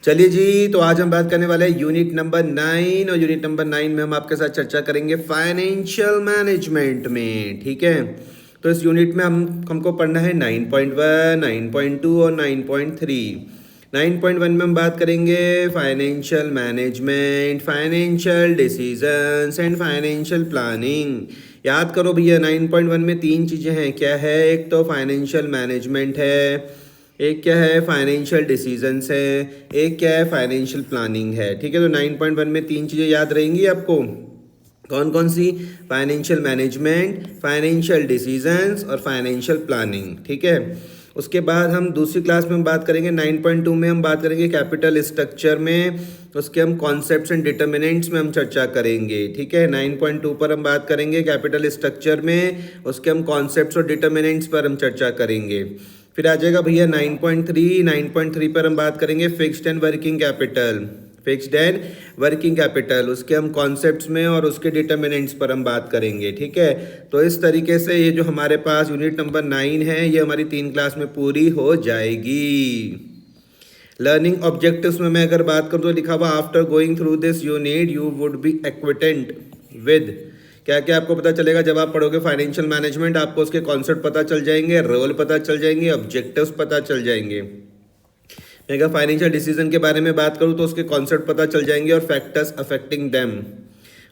चलिए जी, तो आज हम बात करने वाले हैं यूनिट नंबर 9 और यूनिट नंबर 9 में हम आपके साथ चर्चा करेंगे फाइनेंशियल मैनेजमेंट में। ठीक है, तो इस यूनिट में हमको पढ़ना है 9.1, 9.2 और 9.3। 9.1 में हम बात करेंगे financial management, financial decisions and financial planning. याद करो भैया, 9.1 में तीन चीज़ें हैं। क्या है? एक तो फाइनेंशियल मैनेजमेंट है, एक क्या है फाइनेंशियल डिसीजंस है, एक क्या है फाइनेंशियल प्लानिंग है। ठीक है, तो 9.1 में तीन चीज़ें याद रहेंगी आपको। कौन कौन सी? फाइनेंशियल मैनेजमेंट, फाइनेंशियल डिसीजंस और फाइनेंशियल प्लानिंग। ठीक है, उसके बाद हम दूसरी क्लास में हम बात करेंगे 9.2 में हम बात करेंगे कैपिटल स्ट्रक्चर में, उसके हम कॉन्सेप्ट्स एंड डिटर्मिनेंट्स में हम चर्चा करेंगे। ठीक है, 9.2 पर हम बात करेंगे कैपिटल स्ट्रक्चर में, उसके हम कॉन्सेप्ट्स और डिटर्मिनेंट्स पर हम चर्चा करेंगे। फिर आ जाएगा भैया 9.3। 9.3 पर हम बात करेंगे fixed and working capital, fixed and working capital, उसके हम कॉन्सेप्ट्स में और उसके डिटर्मिनेंट्स पर हम बात करेंगे। ठीक है, तो इस तरीके से ये जो हमारे पास यूनिट नंबर 9 है, ये हमारी 3 क्लास में पूरी हो जाएगी। लर्निंग ऑब्जेक्टिव्स में मैं अगर बात करूँ तो लिखा हुआ after going through this unit you would be acquainted with. क्या क्या आपको पता चलेगा जब आप पढ़ोगे फाइनेंशियल मैनेजमेंट? आपको उसके कॉन्सेप्ट पता चल जाएंगे, रोल पता चल जाएंगे, ऑब्जेक्टिव्स पता चल जाएंगे। मैं अगर फाइनेंशियल डिसीजन के बारे में बात करूँ तो उसके कॉन्सेप्ट पता चल जाएंगे और फैक्टर्स अफेक्टिंग देम।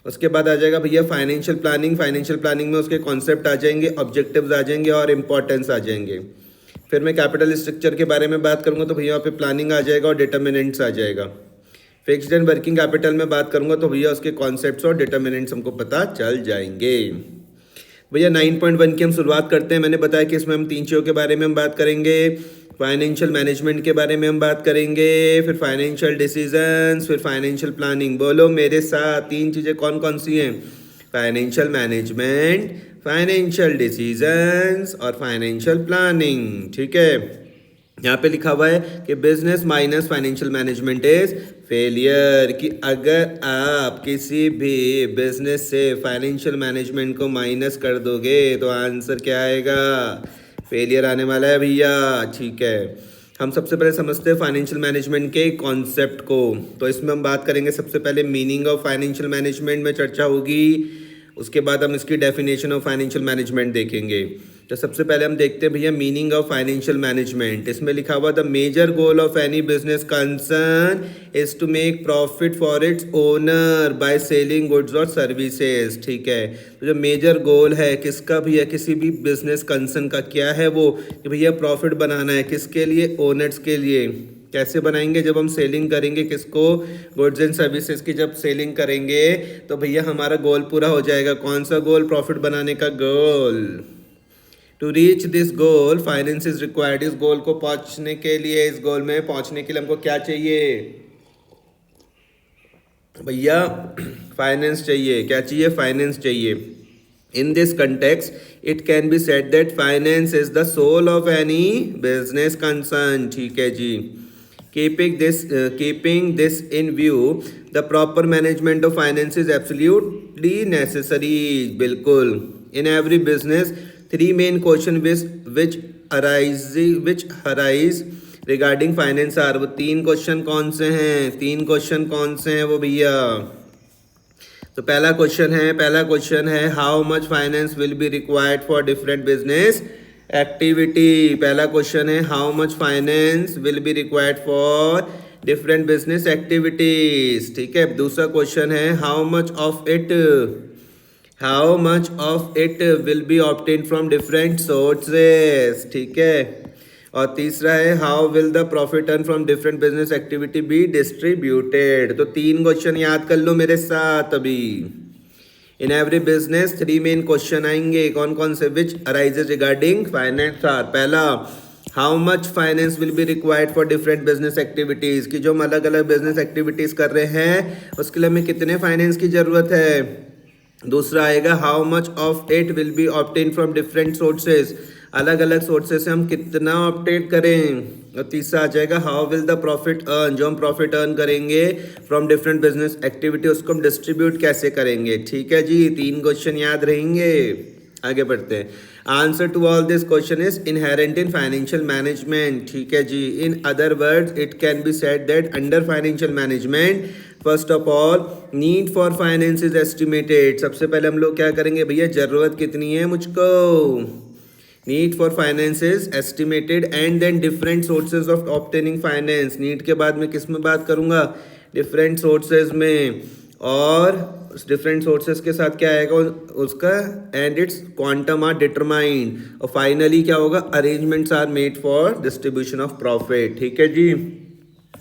उसके बाद आ जाएगा भैया फाइनेंशियल प्लानिंग। फाइनेंशियल प्लानिंग में उसके कॉन्सेप्ट आ जाएंगे, ऑब्जेक्टिव्स आ जाएंगे और इंपॉर्टेंस आ जाएंगे। फिर मैं कैपिटल स्ट्रक्चर के बारे में बात करूंगा तो भैया वहाँ पे प्लानिंग आ जाएगा और डिटर्मिनेंट्स आ जाएगा। फिक्स्ड एंड वर्किंग कैपिटल में बात करूंगा तो भैया उसके कॉन्सेप्ट्स और डिटर्मिनेंट्स हमको पता चल जाएंगे। भैया 9.1 की हम शुरुआत करते हैं। मैंने बताया कि इसमें हम तीन चीज़ों के बारे में हम बात करेंगे। फाइनेंशियल मैनेजमेंट के बारे में हम बात करेंगे, फिर फाइनेंशियल डिसीजंस, फिर फाइनेंशियल प्लानिंग। बोलो मेरे साथ, तीन चीज़ें कौन कौन सी हैं? फाइनेंशियल मैनेजमेंट, फाइनेंशियल डिसीजंस और फाइनेंशियल प्लानिंग। ठीक है, यहाँ पे लिखा हुआ है कि business minus financial management is failure, कि अगर आप किसी भी बिजनेस से फाइनेंशियल मैनेजमेंट को माइनस कर दोगे तो आंसर क्या आएगा? फेलियर आने वाला है भैया। ठीक है, हम सबसे पहले समझते हैं फाइनेंशियल मैनेजमेंट के कॉन्सेप्ट को। तो इसमें हम बात करेंगे सबसे पहले मीनिंग ऑफ फाइनेंशियल मैनेजमेंट में चर्चा होगी। उसके बाद हम इसकी डेफिनेशन ऑफ फाइनेंशियल मैनेजमेंट देखेंगे। तो सबसे पहले हम देखते हैं भैया मीनिंग ऑफ फाइनेंशियल मैनेजमेंट। इसमें लिखा हुआ the major goal of any business concern is to make profit for its owner by selling goods और सर्विसेज। ठीक है, तो जो मेजर गोल है किसका भी है, किसी भी बिजनेस कंसर्न का, क्या है वो? कि भैया प्रॉफिट बनाना है। किसके लिए? ओनर्स के लिए। कैसे बनाएंगे? जब हम सेलिंग करेंगे किसको? गुड्स एंड सर्विसेज की जब सेलिंग करेंगे तो भैया हमारा गोल पूरा हो जाएगा। कौन सा गोल? प्रॉफिट बनाने का goal. To reach this goal finance is required. इस गोल को पहुंचने के लिए, इस गोल में पहुंचने के लिए हमको क्या चाहिए भैया? फाइनेंस चाहिए। क्या चाहिए? फाइनेंस चाहिए। In this context, it can be said that finance is the soul of any business concern. ठीक है जी। Keeping this in view, the proper management of finance is absolutely necessary. बिल्कुल। In every business, three main questions which arise regarding finance are। वो तीन question कौन से हैं? तीन question कौन से हैं वो भैया? तो पहला क्वेश्चन है how much finance will be required for different business activity. पहला क्वेश्चन है how much finance will be required for different business activities. ठीक है, दूसरा क्वेश्चन है how much of it will be obtain from different sources. ठीक है, और तीसरा है how will the profit earn from different business activity be distributed. तो तीन क्वेश्चन याद कर लो मेरे साथ अभी। In every business three main question आएंगे। कौन कौन से? विच अराइजेज रिगार्डिंग फाइनेंस आर। पहला, how much finance will be required for different business activities, कि जो हम अलग अलग बिजनेस एक्टिविटीज कर रहे हैं उसके लिए हमें कितने फाइनेंस की जरूरत है। दूसरा आएगा how much of it will be obtain from different sources, अलग अलग सोर्सेज से हम कितना ऑब्टेन करें। और तीसरा आ जाएगा how will the profit earn, जो हम प्रॉफिट अर्न करेंगे फ्रॉम डिफरेंट बिजनेस एक्टिविटी उसको हम डिस्ट्रीब्यूट कैसे करेंगे। ठीक है जी, तीन क्वेश्चन याद रहेंगे। आगे बढ़ते हैं। Answer to all this question is inherent in financial management, ठीक है जी. In other words it can be said that under financial management first of all need for finance is estimated. सबसे पहले हम लोग क्या करेंगे भैया, जरूरत कितनी है मुझको, need for finance is estimated and then different sources of obtaining finance. Need के बाद में किस में बात करूंगा, डिफरेंट सोर्सेज में, और डिफरेंट सोर्सेज के साथ क्या आएगा उसका, and its quantum are determined, और फाइनली क्या होगा, arrangements are made for distribution of profit. ठीक है जी.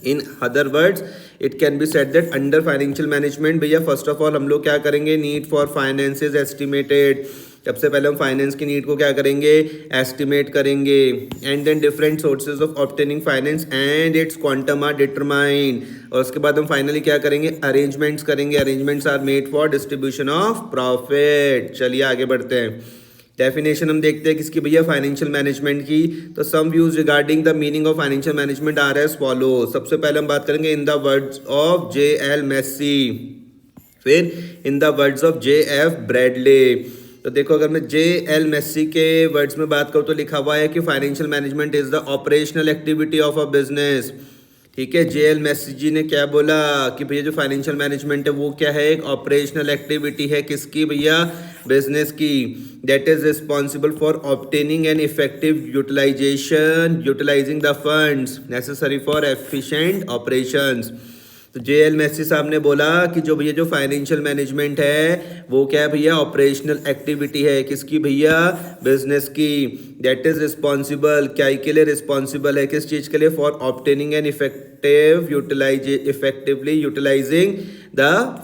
In other words it can be said that under financial management भैया फर्स्ट ऑफ ऑल हम लोग क्या करेंगे, need for finance is estimated. सबसे पहले हम फाइनेंस की नीड को क्या करेंगे, एस्टिमेट करेंगे, and then different sources of obtaining finance and its quantum are determined, और उसके बाद हम फाइनली क्या करेंगे, अरेंजमेंट्स करेंगे. Arrangements are made for distribution of profit. चलिए आगे बढ़ते हैं. डेफिनेशन हम देखते हैं किसकी भैया, फाइनेंशियल मैनेजमेंट की. तो some views regarding the meaning of financial management are as follow. सबसे पहले हम बात करेंगे in the words of J.L. Massey, फिर in the words of J.F. Bradley. तो देखो अगर मैं J.L. मेसी के वर्ड्स में बात करूँ तो लिखा हुआ है कि financial management is the operational activity of a business. ठीक है, J.L. मेसी जी ने क्या बोला कि भैया जो फाइनेंशियल मैनेजमेंट है वो क्या है, एक ऑपरेशनल एक्टिविटी है. किसकी भैया, बिजनेस की. That is responsible for obtaining an effective utilising the funds necessary for efficient operations. तो J.L. मेसी साहब ने बोला कि जो भैया जो फाइनेंशियल मैनेजमेंट है वो क्या है भैया, ऑपरेशनल एक्टिविटी है. किसकी भैया, बिजनेस की. दैट इज रिस्पॉन्सिबल, क्या के लिए रिस्पॉन्सिबल है, किस चीज के लिए, for obtaining an effectively utilising the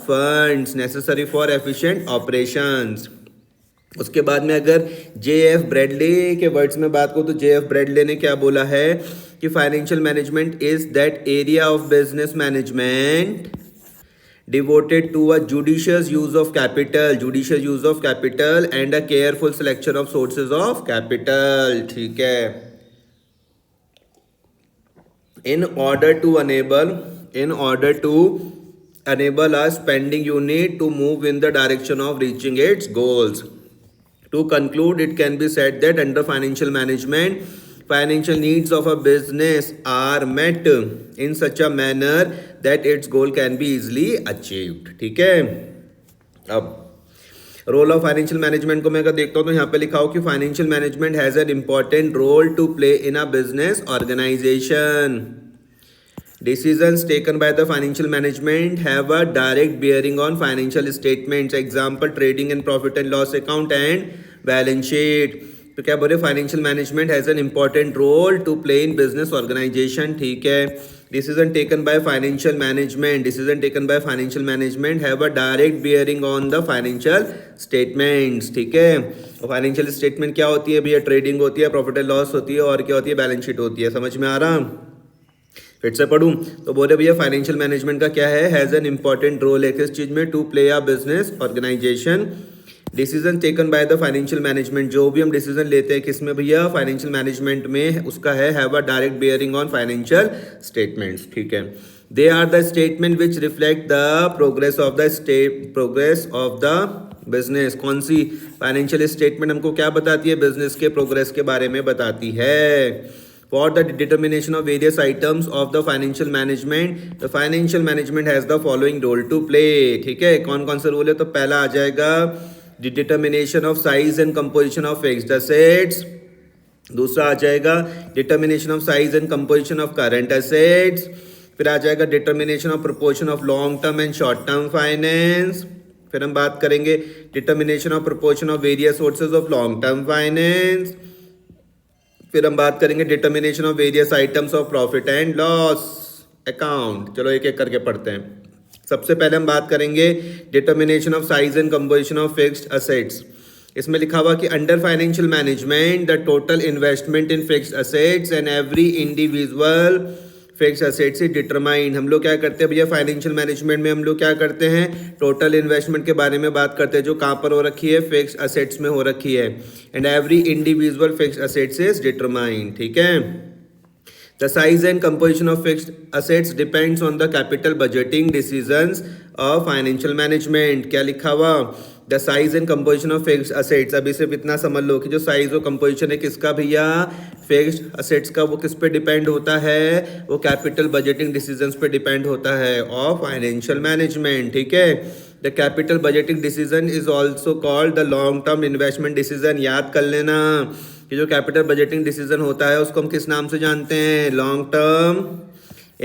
funds necessary for efficient operations. उसके बाद में अगर J.F. ब्रैडले के वर्ड्स में बात करूँ तो J.F. ब्रैडले ने क्या बोला है कि financial management is that area of business management devoted to a judicious use of capital and a careful selection of sources of capital. ठीक है. in order to enable a spending unit to move in the direction of reaching its goals. To conclude, it can be said that under financial management, financial needs of a business are met in such a manner that its goal can be easily achieved. ठीक है. अब role of financial management को मैं अगर देखता हूँ तो यहाँ पे लिखा हो कि financial management has an important role to play in a business organisation. Decisions taken by the financial management have a direct bearing on financial statements. Example, trading and profit and loss account and balance sheet. तो क्या बोले, financial management has an important role to play in business organisation. ठीक है. Decision taken by financial management have a direct bearing on the financial statements. ठीक है. और financial statement क्या होती है भैया, ट्रेडिंग होती है, प्रॉफिट एंड लॉस होती है, और क्या होती है, बैलेंस शीट होती है. समझ में आ रहा, फिर से पढ़ूं तो बोले भैया फाइनेंशियल मैनेजमेंट का क्या है, हैज एन इंपॉर्टेंट रोल है किस चीज में, to play a business organisation. Decision taken by the financial management, जो भी हम डिसीजन लेते हैं किसमें भैया, फाइनेंशियल मैनेजमेंट में, उसका है have a direct bearing on financial statements. ठीक है. They are the statement which reflect the progress of the business. कौन सी फाइनेंशियल स्टेटमेंट हमको क्या बताती है, बिजनेस के प्रोग्रेस के बारे में बताती है. For the determination of various items of the financial management, the financial management has the following role to play. ठीक है. कौन कौन से रोल है, तो पहला आ जाएगा the determination of size and composition of fixed assets. दूसरा आ जाएगा determination of size and composition of current assets. फिर आ जाएगा determination of proportion of long term and short term finance. फिर हम बात करेंगे determination of proportion of various sources of long term finance. फिर हम बात करेंगे determination of various items of profit and loss account. चलो एक एक करके पढ़ते हैं. सबसे पहले हम बात करेंगे determination of size and composition of fixed assets. इसमें लिखा हुआ कि under financial management the total investment in fixed assets and every individual fixed assets से डिटरमाइन. हम लोग क्या करते हैं भैया, फाइनेंशियल मैनेजमेंट में हम लोग क्या करते हैं, टोटल इन्वेस्टमेंट के बारे में बात करते हैं, जो कहाँ पर हो रखी है, फिक्स्ड असेट्स में हो रखी है. And every individual fixed assets is determine. ठीक है. The size and composition of fixed assets depends on the capital budgeting decisions of financial management. क्या लिखा हुआ? The size and composition of fixed assets. अभी सिर्फ इतना समझ लो कि जो साइज और कंपोजिशन है किसका भैया, फिक्स्ड असेट्स का, वो किस पे डिपेंड होता है, वो कैपिटल बजटिंग डिसीजंस पे डिपेंड होता है ऑफ फाइनेंशियल मैनेजमेंट. ठीक है. The capital budgeting decision is also called the long term investment decision. याद कर लेना कि जो कैपिटल बजटिंग डिसीजन होता है उसको हम किस नाम से जानते हैं, लॉन्ग टर्म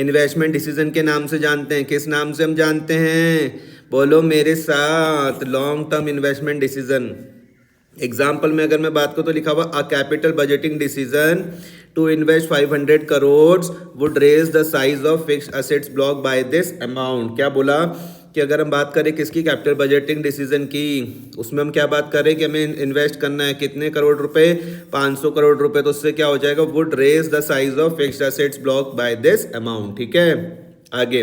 इन्वेस्टमेंट डिसीजन के नाम से जानते हैं. किस नाम से हम जानते हैं, बोलो मेरे साथ, long term investment decision. Example में अगर मैं बात करूँ तो लिखा हुआ a capital budgeting decision to invest 500 crore would raise the size of fixed assets block by this amount. क्या बोला कि अगर हम बात करें किसकी, कैपिटल बजटिंग डिसीजन की, उसमें हम क्या बात करें कि हमें इन्वेस्ट करना है कितने करोड़ रुपए, 500 करोड़ रुपए. तो उससे क्या हो जाएगा, would raise the size of fixed assets block by this amount. ठीक है. आगे,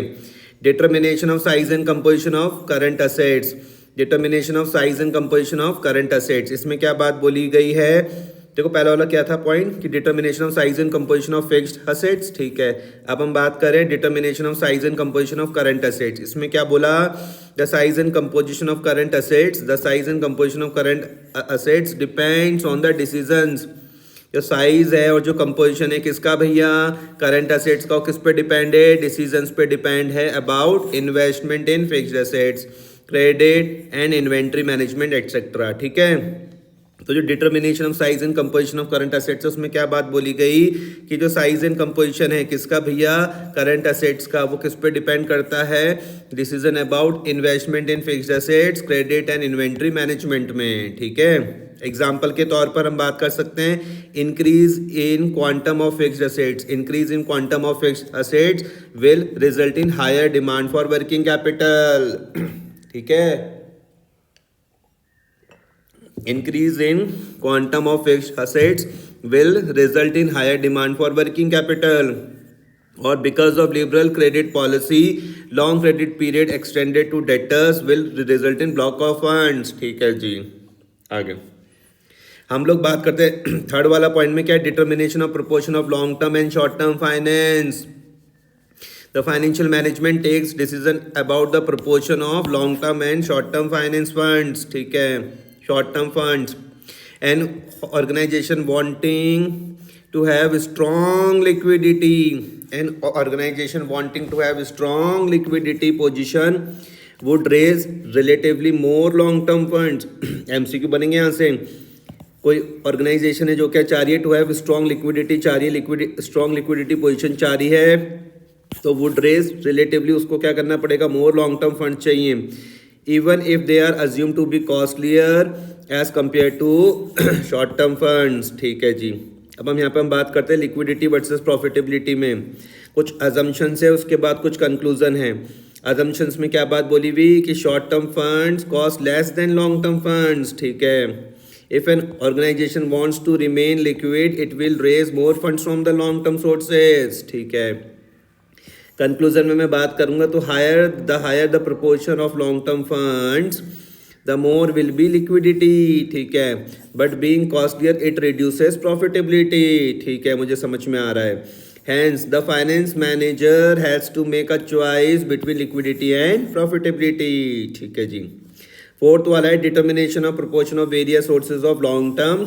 determination of size and composition of current assets. Determination of size and composition of current assets, इसमें क्या बात बोली गई है, देखो पहला वाला क्या था पॉइंट कि determination of size and composition of fixed assets. ठीक है. अब हम बात करें determination of size and composition of current assets. इसमें क्या बोला, the size and composition of current assets, the size and composition of current assets depends on the decisions. जो साइज है और जो कंपोजिशन है किसका भैया, करंट असेट्स का, किस पे डिपेंड है, डिसीजंस पे डिपेंड है about investment in fixed assets, credit and inventory management etcetera. ठीक है. तो जो determination of size and composition of current assets है उसमें क्या बात बोली गई कि जो साइज एंड कंपोजिशन है किसका भैया, करंट असेट्स का, वो किस पे डिपेंड करता है, decision about investment in fixed assets, credit and inventory management में. ठीक है. एग्जाम्पल के तौर पर हम बात कर सकते हैं increase in quantum of fixed assets. Increase in quantum of fixed assets will result in higher demand for working capital. ठीक है. Increase in quantum of fixed assets will result in higher demand for working capital, or because of liberal credit policy, long credit period extended to debtors will result in block of funds. ठीक है जी. आगे हम लोग बात करते हैं third वाला point में क्या है, determination of proportion of long term and short term finance. The financial management takes decision about the proportion of long term and short term finance funds. ठीक है. Short term funds. An organization wanting to have strong liquidity, an organization wanting to have strong liquidity position would raise relatively more long term funds. MCQ बनेंगे यहाँ से. कोई organisation है जो क्या चाह रही है, टू हैव स्ट्रॉन्ग लिक्विडिटी चाह रही है, स्ट्रॉन्ग लिक्विडिटी पोजीशन चाह रही है, तो वुड रेज रिलेटिवली उसको क्या करना पड़ेगा, मोर लॉन्ग टर्म फंड चाहिए, even if they are assume to be costlier as compare to short term funds. ठीक है जी. अब हम यहाँ पे बात करते हैं लिक्विडिटी वर्सेस प्रॉफिटेबिलिटी में. कुछ अजम्पशंस है, उसके बाद कुछ कंक्लूजन है. अजम्पशंस में क्या बात बोली हुई कि short term funds cost less than long term funds. ठीक है. If an organization wants to remain liquid, it will raise more funds from the long term sources. ठीक है. कंक्लूजन में मैं बात करूंगा तो higher the proportion of long term funds, the more will be liquidity. ठीक है. But being costlier, it reduces profitability. ठीक है, मुझे समझ में आ रहा है. Hence, the finance manager has to make a choice between liquidity and profitability. ठीक है जी. फोर्थ वाला है determination of proportion of various sources of long term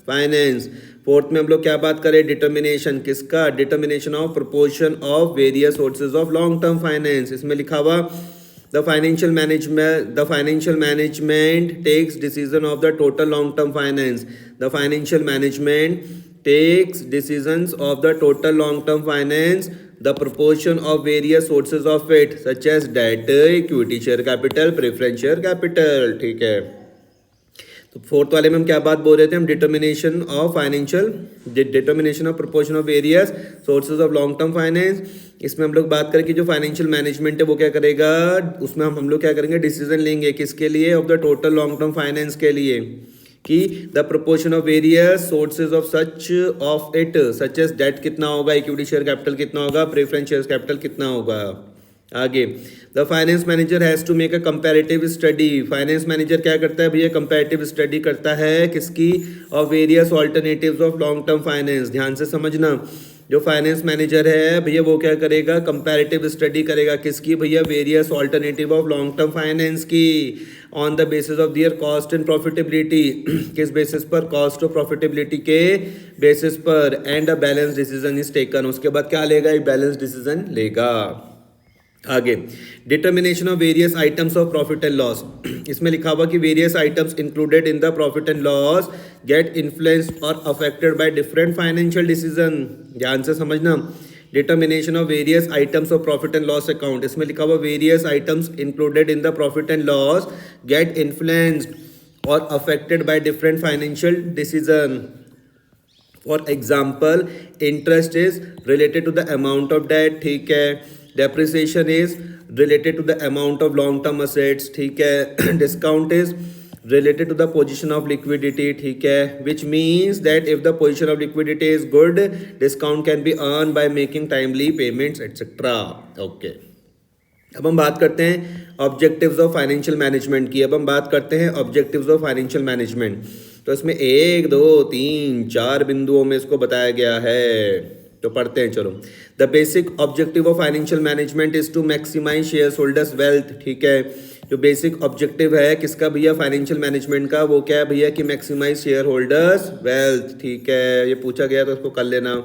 finance. Fourth में हम लोग क्या बात करें, डिटर्मिनेशन किसका, determination of proportion of various sources of long term finance. इसमें लिखा हुआ the financial management takes decision of the total long term finance. The financial management takes decisions of the total long term finance, the proportion of various sources of it such as debt, equity share capital, preference share capital. ठीक है. तो fourth वाले में हम क्या बात बोल रहे थे, हम determination of proportion of various sources of long term finance. इसमें हम लोग बात करें कि जो फाइनेंशियल मैनेजमेंट है वो क्या करेगा, उसमें हम लोग क्या करेंगे, डिसीजन लेंगे किसके लिए, of the total long term finance के लिए, कि the proportion of various sources of such as debt कितना होगा, इक्विटी शेयर कैपिटल कितना होगा, प्रेफरेंस शेयर कैपिटल कितना होगा. आगे the finance manager has to make a comparative study. Finance manager क्या करता है भैया, कंपैरेटिव स्टडी करता है किसकी, of various alternatives of long term finance. ध्यान से समझना, जो फाइनेंस मैनेजर है भैया वो क्या करेगा, कंपैरेटिव स्टडी करेगा किसकी भैया, various alternative of long term finance की, on the basis of their cost and profitability, किस बेसिस पर, कॉस्ट और प्रॉफिटेबिलिटी के बेसिस पर, and a balance decision is taken, उसके बाद क्या लेगा, एक बैलेंस डिसीजन लेगा। आगे determination of various items of profit and loss, इसमें लिखा हुआ कि various items included in the profit and loss get influenced और affected by different financial decision, ध्यान से समझना। Determination of various items of profit and loss account, इसमें लिखा हुआ various items included in the profit and loss get influenced और affected by different financial decision. For example interest is related to the amount of debt, ठीक है, depreciation is related to the amount of long term assets, ठीक है, discount is related to the position of liquidity, ठीक है, which means that if the position of liquidity is good, discount can be earned by making timely payments etc. okay, अब हम बात करते हैं objectives of financial management की। अब हम बात करते हैं ऑब्जेक्टिव्स ऑफ फाइनेंशियल मैनेजमेंट, तो इसमें 1 2 3 4 बिंदुओं में इसको बताया गया है, तो पढ़ते हैं चलो। The basic objective of financial management is to maximise share holders wealth, ठीक है, जो बेसिक ऑब्जेक्टिव है किसका भैया, फाइनेंशियल मैनेजमेंट का, वो क्या है भैया कि मैक्सिमाइज शेयर होल्डर्स वेल्थ, ठीक है, ये पूछा गया तो उसको कर लेना।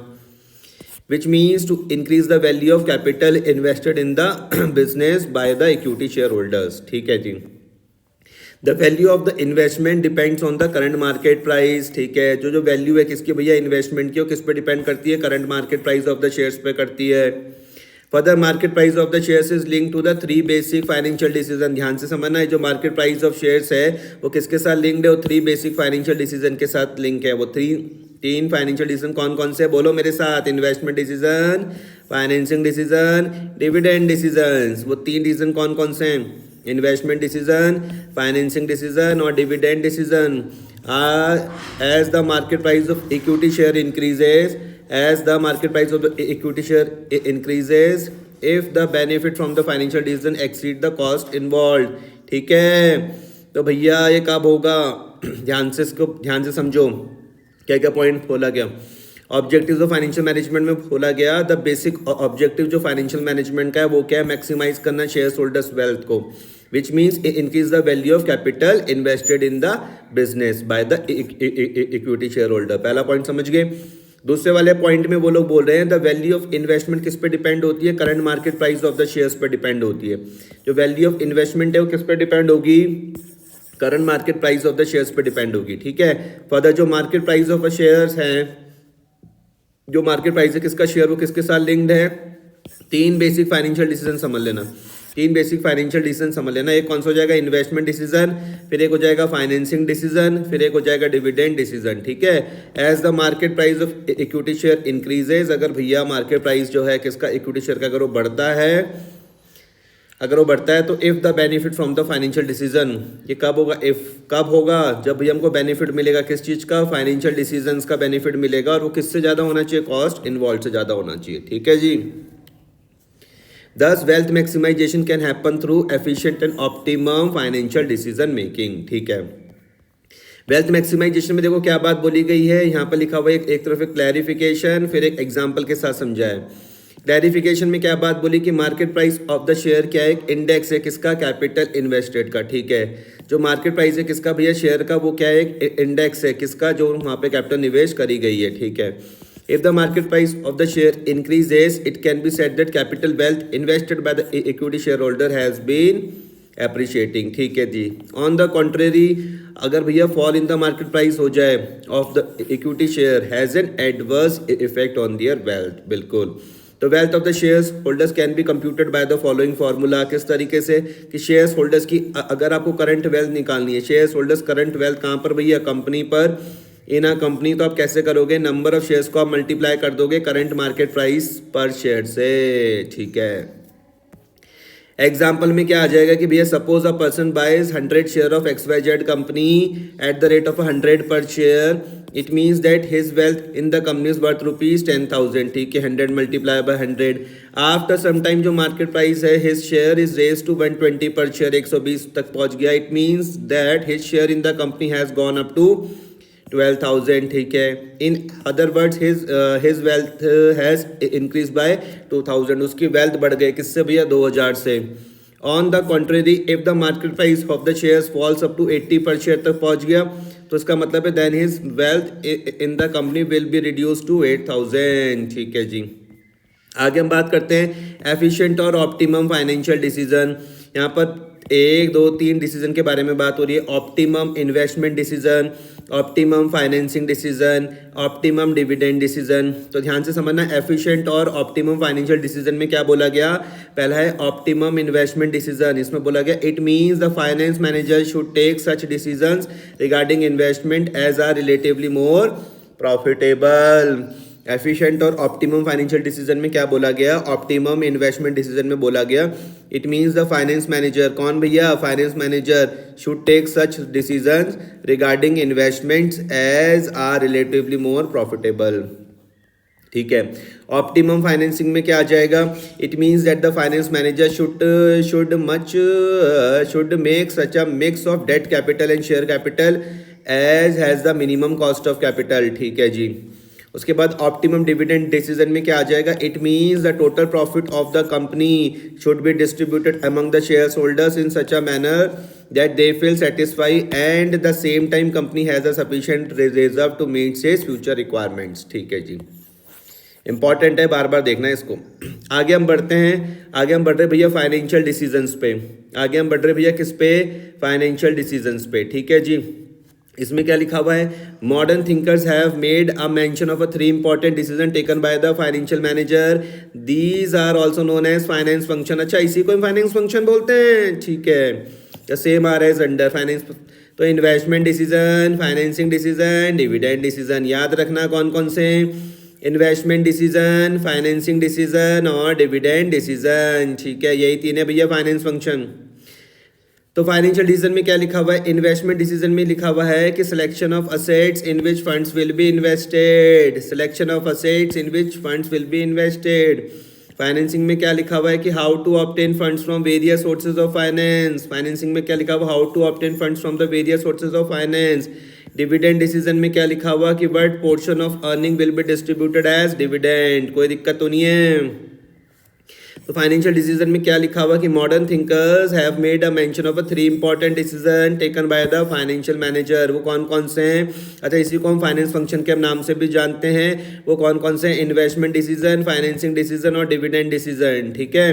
Which means to increase the value of capital invested in the business by the equity share holders, ठीक है जी। The value of the investment depends on the current market price, ठीक है, जो वैल्यू है किसकी भैया, इन्वेस्टमेंट की, वो किस पे डिपेंड करती है, current market price of the shares पे करती है। Further market price of the shares is link to the 3 basic financial decision, ध्यान से समझना है, जो मार्केट प्राइस ऑफ शेयर्स है वो किसके साथ लिंक्ड है, वो 3 बेसिक फाइनेंशियल डिसीजन के साथ लिंक है। वो 3 फाइनेंशियल डिसीजन कौन कौन से, बोलो मेरे साथ, investment decision, financing decision, dividend decision. वो 3 डिसीजन कौन कौन से हैं, इन्वेस्टमेंट डिसीजन, फाइनेंसिंग डिसीजन और dividend decision. As the market price of equity share increases, as the market price of the equity share increases, if the benefit from the financial decision exceed the cost involved, ठीक है, तो भैया ये कब होगा, ध्यान से इसको ध्यान से समझो, क्या क्या पॉइंट बोला गया। ऑब्जेक्टिव्स ऑफ फाइनेंशियल मैनेजमेंट में बोला गया द बेसिक ऑब्जेक्टिव जो फाइनेंशियल मैनेजमेंट का है वो क्या है, मैक्सिमाइज करना शेयर होल्डर्स वेल्थ को, which means increase the value of capital invested in the business by the equity share holder. पहला पॉइंट समझ गए। दूसरे वाले पॉइंट में वो लोग बोल रहे हैं द वैल्यू ऑफ इन्वेस्टमेंट किस पे डिपेंड होती है, current market price of the shares पे डिपेंड होती है। जो वैल्यू ऑफ इन्वेस्टमेंट है वो किस पे डिपेंड होगी, current market price of the shares पे डिपेंड होगी, ठीक है। फर्दर जो मार्केट प्राइस ऑफ शेयर्स हैं, जो मार्केट प्राइस है किसका शेयर, वो किसके साथ लिंक्ड है, 3 बेसिक फाइनेंशियल डिसीजन समझ लेना, 3 बेसिक फाइनेंशियल डिसीजन समझ लेना। एक कौन सा हो जाएगा, इन्वेस्टमेंट डिसीजन, फिर एक हो जाएगा फाइनेंसिंग डिसीजन, फिर एक हो जाएगा डिविडेंड डिसीजन, ठीक है। As the market price of equity share increases, अगर भैया मार्केट प्राइस जो है किसका, इक्विटी शेयर का, अगर वो बढ़ता है, अगर वो बढ़ता है तो if the benefit from the financial decision, ये कब होगा, इफ़ कब होगा, जब भैया हमको बेनिफिट मिलेगा किस चीज़ का, फाइनेंशियल डिसीजंस का बेनिफिट मिलेगा, और वो किससे ज़्यादा होना चाहिए, कॉस्ट इन्वॉल्व से ज़्यादा होना चाहिए, ठीक है जी। Thus, wealth maximization can happen through efficient and optimum financial decision making, ठीक है। वेल्थ मैक्सिमाइजेशन में देखो क्या बात बोली गई है, यहाँ पर लिखा हुआ है एक तरफ एक क्लैरिफिकेशन, फिर एक एग्जांपल के साथ समझाया। क्लैरिफिकेशन में क्या बात बोली कि market price of the share क्या है, एक इंडेक्स है किसका, कैपिटल इन्वेस्टेड का, ठीक है। जो मार्केट प्राइस है किसका भैया, शेयर का, वो क्या है, एक इंडेक्स है किसका, जो वहाँ पे कैपिटल निवेश करी गई है, ठीक है। If the market price of the share increases, it can be said that capital wealth invested by the equity shareholder has been appreciating, ठीक है जी। On the contrary, अगर भैया fall in the market price हो जाए of the equity share has an adverse effect on their wealth, बिल्कुल। तो wealth of the shares holders can be computed by the following formula, किस तरीके से कि शेयर्स होल्डर्स की अगर आपको करंट वेल्थ निकालनी है, शेयर्स होल्डर्स करंट वेल्थ कहाँ पर भैया, कंपनी पर, इन अ कंपनी, तो आप कैसे करोगे, नंबर ऑफ शेयर्स को आप मल्टीप्लाई कर दोगे करंट मार्केट प्राइस पर शेयर से, ठीक है। एग्जाम्पल में क्या आ जाएगा कि भैया suppose a person buys 100 share of XYZ company at the rate of 100 per share, it means that his wealth in the company is worth ₹10,000, ठीक है, 100 multiply by 100। After some time जो मार्केट प्राइस है his share is raise to 120 per share, 120 तक पहुंच गया, it means that his share in the company has gone up to 12,000, ठीक है. In other words his wealth has increase by 2,000, उसकी wealth बढ़ गई किससे भैया 2,000 से. On the contrary if the market price of the shares falls up to 80 per share तक पहुंच गया तो इसका मतलब है then his wealth in the company will be reduce to 8,000. ठीक है जी. आगे हम बात करते हैं एफिशिएंट और ऑप्टिमम फाइनेंशियल डिसीजन. यहाँ पर 1, 2, 3 डिसीजन के बारे में बात हो रही है. Optimum investment decision, optimum financing decision, optimum dividend decision. तो ध्यान से समझना एफिशिएंट और ऑप्टिमम फाइनेंशियल डिसीजन में क्या बोला गया. पहला है ऑप्टिमम इन्वेस्टमेंट डिसीजन. इसमें बोला गया it means the finance manager should take such decisions regarding investment as are relatively more profitable. Efficient और ऑप्टिमम फाइनेंशियल डिसीजन में क्या बोला गया. ऑप्टिमम इन्वेस्टमेंट डिसीजन में बोला गया it means the finance manager, कौन भैया finance manager, should take such decisions regarding investments as are relatively more profitable. ठीक है. ऑप्टिमम फाइनेंसिंग में क्या आ जाएगा. It means that the finance manager should make such a mix of debt capital and share capital as has the minimum cost of capital. ठीक है जी. उसके बाद ऑप्टिमम डिविडेंड डिसीजन में क्या आ जाएगा. It means the total profit of the company should be distributed among the share holders in such a manner that they feel satisfy and the same time company has a sufficient reserve to meet its future requirements. ठीक है जी. Important है, बार बार देखना है इसको. आगे हम बढ़ते हैं. आगे हम बढ़ रहे भैया फाइनेंशियल डिसीजंस पे. आगे हम बढ़ रहे भैया किस पे. फाइनेंशियल डिसीजंस पे. ठीक है जी. इसमें क्या लिखा हुआ है. Modern thinkers have made a mention of a 3 important decision taken by the financial manager. These are also known as finance function. अच्छा, इसी को हम फाइनेंस फंक्शन बोलते हैं. ठीक है. The same are as under finance. तो investment decision, financing decision, dividend decision. याद रखना कौन कौन से. इन्वेस्टमेंट डिसीजन, फाइनेंसिंग डिसीजन और डिविडेंड डिसीजन. ठीक है. यही 3 है भैया फाइनेंस फंक्शन. तो फाइनेंशियल डिसीजन में क्या लिखा हुआ है. इन्वेस्टमेंट डिसीजन में लिखा हुआ है कि selection of assets in which funds will be invested. Selection of assets in which funds will be invested. Financing में क्या लिखा हुआ है कि how to obtain funds from various sources of finance. Financing में क्या लिखा हुआ how to obtain funds from the various sources of finance. Dividend decision में क्या लिखा हुआ कि what portion of earning will be distributed as dividend. कोई दिक्कत तो नहीं है. तो फाइनेंशियल डिसीजन में क्या लिखा हुआ कि modern thinkers have made a mention of a 3 important decision taken by the financial manager. वो कौन कौन से हैं. अच्छा, इसी को हम फाइनेंस फंक्शन के नाम से भी जानते हैं. वो कौन कौन से. इन्वेस्टमेंट डिसीजन, फाइनेंसिंग डिसीजन और डिविडेंड डिसीजन. ठीक है.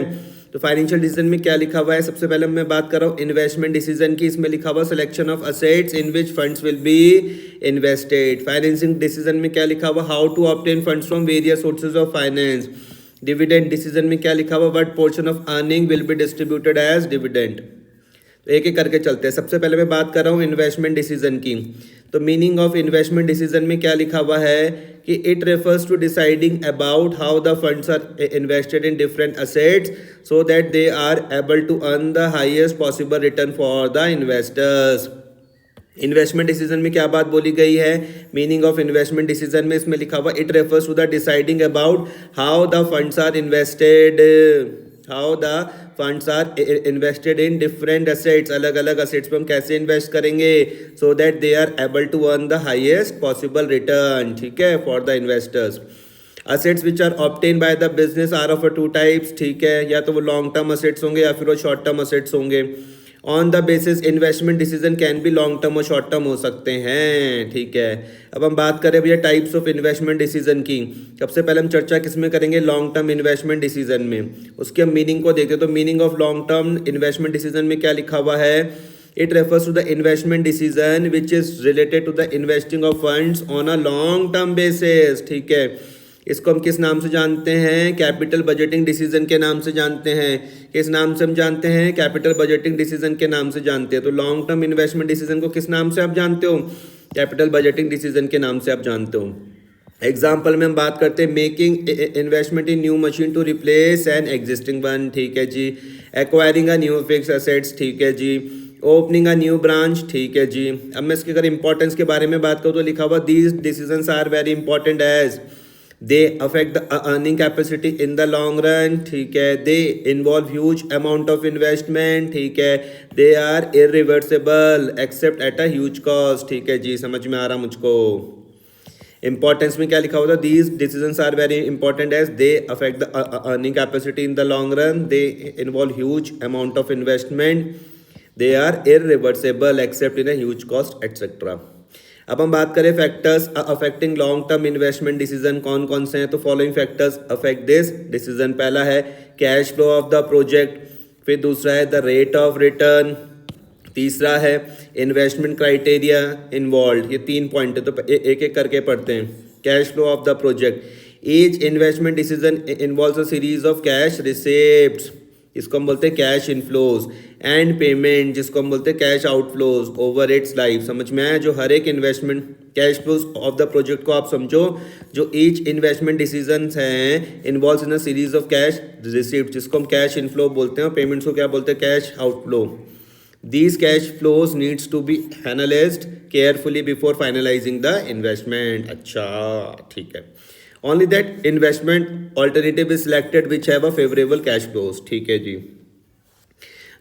तो फाइनेंशियल डिसीजन में क्या लिखा हुआ है. सबसे पहले मैं बात कर रहा हूँ इन्वेस्टमेंट डिसीजन की. इसमें लिखा हुआ selection of assets in which funds will be invested. Financing decision में क्या लिखा हुआ how to obtain funds from various sources of finance. Dividend decision में क्या लिखा हुआ what portion of earning will be distributed as dividend. तो एक एक करके चलते हैं. सबसे पहले मैं बात कर रहा हूँ इन्वेस्टमेंट डिसीजन की. तो मीनिंग ऑफ इन्वेस्टमेंट डिसीजन में क्या लिखा हुआ है कि it refers to deciding about how the funds are invested in different assets so that they are able to earn the highest possible return for the investors. Investment decision में क्या बात बोली गई है. मीनिंग ऑफ इन्वेस्टमेंट डिसीजन में इसमें लिखा हुआ it refers to the deciding about how the funds are invested. How the funds are invested in different assets. अलग अलग असेट्स पे हम कैसे इन्वेस्ट करेंगे so that they are able to earn the highest possible return. ठीक है. For the investors. Assets which are obtain by the business are of 2 types. ठीक है. या तो वो लॉन्ग टर्म असेट्स होंगे या फिर वो शॉर्ट टर्म असेट्स होंगे. On the basis investment decision can be long term और शॉर्ट टर्म हो सकते हैं. ठीक है. अब हम बात करें भैया टाइप्स ऑफ इन्वेस्टमेंट डिसीजन की. सबसे पहले हम चर्चा किस में करेंगे लॉन्ग टर्म इन्वेस्टमेंट डिसीजन में. उसके हम मीनिंग को देखते हैं. तो meaning of long term investment decision में क्या लिखा हुआ है. It refers to the investment decision which is related to the investing of funds on a long term basis. ठीक है. इसको हम किस नाम से जानते हैं. कैपिटल बजटिंग डिसीजन के नाम से जानते हैं. किस नाम से हम जानते हैं. कैपिटल बजटिंग डिसीजन के नाम से जानते हैं. तो लॉन्ग टर्म इन्वेस्टमेंट डिसीजन को किस नाम से आप जानते हो. कैपिटल बजटिंग डिसीजन के नाम से आप जानते हो. एग्जाम्पल में हम बात करते हैं making investment in new machine to replace an existing one. ठीक है जी. Acquiring a new fix assets. ठीक है जी. Opening a new branch. ठीक है जी. अब मैं इसके अगर इंपॉर्टेंस के बारे में बात करूँ तो लिखा हुआ these decisions are very important as they affect the earning capacity in the long run, ठीक है, they involve huge amount of investment, ठीक है, they are irreversible except at a huge cost, ठीक है जी, समझ में आ रहा मुझको। इंपॉर्टेंस में क्या लिखा हुआ था, these decisions are very important as they affect the earning capacity in the long run, they involve huge amount of investment, they are irreversible except in a huge cost etcetera. अब हम बात करें factors affecting long term investment decision कौन कौन से हैं, तो following factors affect this decision. पहला है cash flow of the project, फिर दूसरा है द रेट ऑफ रिटर्न, तीसरा है इन्वेस्टमेंट क्राइटेरिया इन्वॉल्व। ये 3 पॉइंट है, तो एक एक करके पढ़ते हैं। Cash flow of the project, each investment decision involves a series of cash receipts, इसको हम बोलते हैं कैश इनफ्लोज, एंड पेमेंट जिसको हम बोलते हैं cash outflows over it's life. समझ में आया, जो हर एक investment cash flows of the project को आप समझो, जो ईच इन्वेस्टमेंट डिसीजंस हैं involves in a series of cash receipt, जिसको हम कैश इनफ्लो बोलते हैं, और पेमेंट्स को क्या बोलते हैं, cash outflow. These cash flows needs to be analyzed carefully before finalizing the investment. अच्छा, ठीक है। Only that investment alternative is selected which have a favorable cash flows. ठीक है जी।